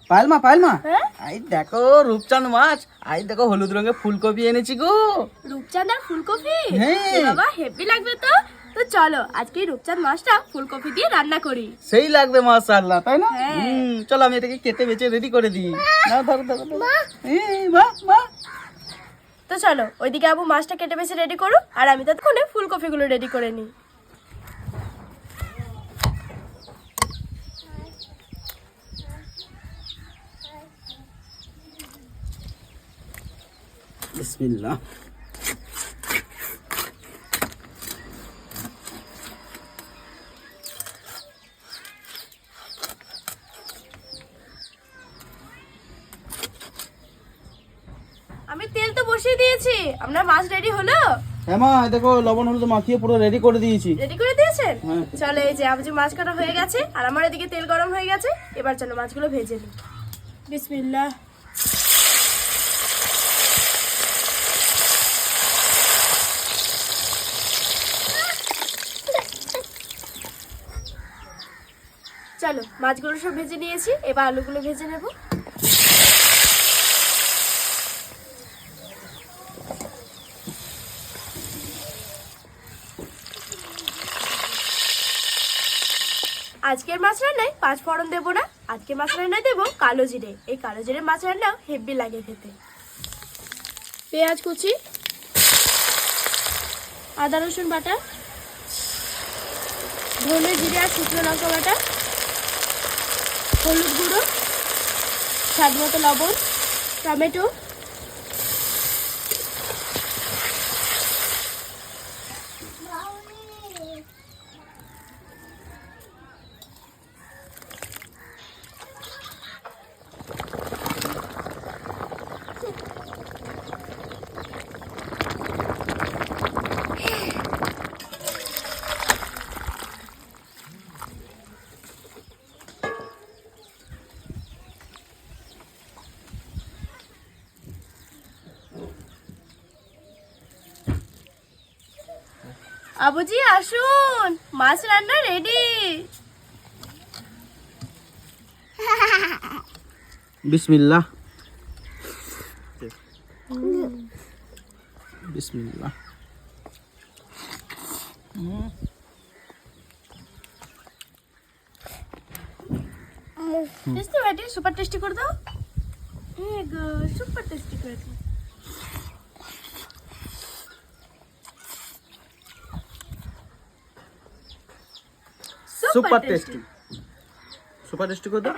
পায়েল মা আই দেখো রূপচাঁদ মাছ, আই দেখো হলুদ রঙের ফুলকপি এনেছি গো। রূপচাঁদ আর ফুলকপি? হ্যাঁ বাবা হেভি লাগবে তো। তো চলো আজকে রূপচাঁদ মাছটা ফুলকপি দিয়ে রান্না করি। সেই লাগবে মাশাআল্লাহ, তাই না? হ্যাঁ। চলো আমি এটাকে কেটে বেচে রেডি করে দিই। নাও ধরো ধরো ধরো। মা তো চলো ওইদিকে আবু মাছটা কেটে বেছে রেডি করো, আর আমি ততক্ষণে ফুলকপিগুলো রেডি করে নিই। বিসমিল্লাহ। আমি তেল তো বসিয়ে দিয়েছি, আপনার মাছ রেডি হলো? হ্যাঁ মা, দেখো লবণ হলুদ মাখিয়ে পুরো রেডি করে দিয়েছি। রেডি করে দিয়েছেন? হ্যাঁ। চলো এই যে আবু মাছ কাটা হয়ে গেছে, আর আমার এদিকে তেল গরম হয়ে গেছে। এবার চলো মাছগুলো ভেজে নিই। বিসমিল্লাহ। চলো মাছগুলো সব ভেজে নিয়েছি, এবার আলুগুলো ভেজে নেব। আজকের মাছ রান্নায় 5 ফোড়ন দেবো না, আজকের মাছ রান্নায় দেবো কালো জিরে। এই কালো জিরে মাছ রান্নাও হেভি লাগে খেতে। পেঁয়াজ কুচি, আদা রসুন বাটা, ধনে জিরে আর শুকনো লঙ্কা বাটা, হলুদ গুঁড়ো, স্বাদ মতো লবণ, টমেটো, আবুজি আসুন, মাছ রান্না রেডি। বিসমিল্লাহ বিসমিল্লাহ। টেস্টি বেটি, সুপার টেস্টি করে দাও। সুপার টেস্টি করে দাও। সুপার টেস্টি, সুপার টেস্টি করে দাও।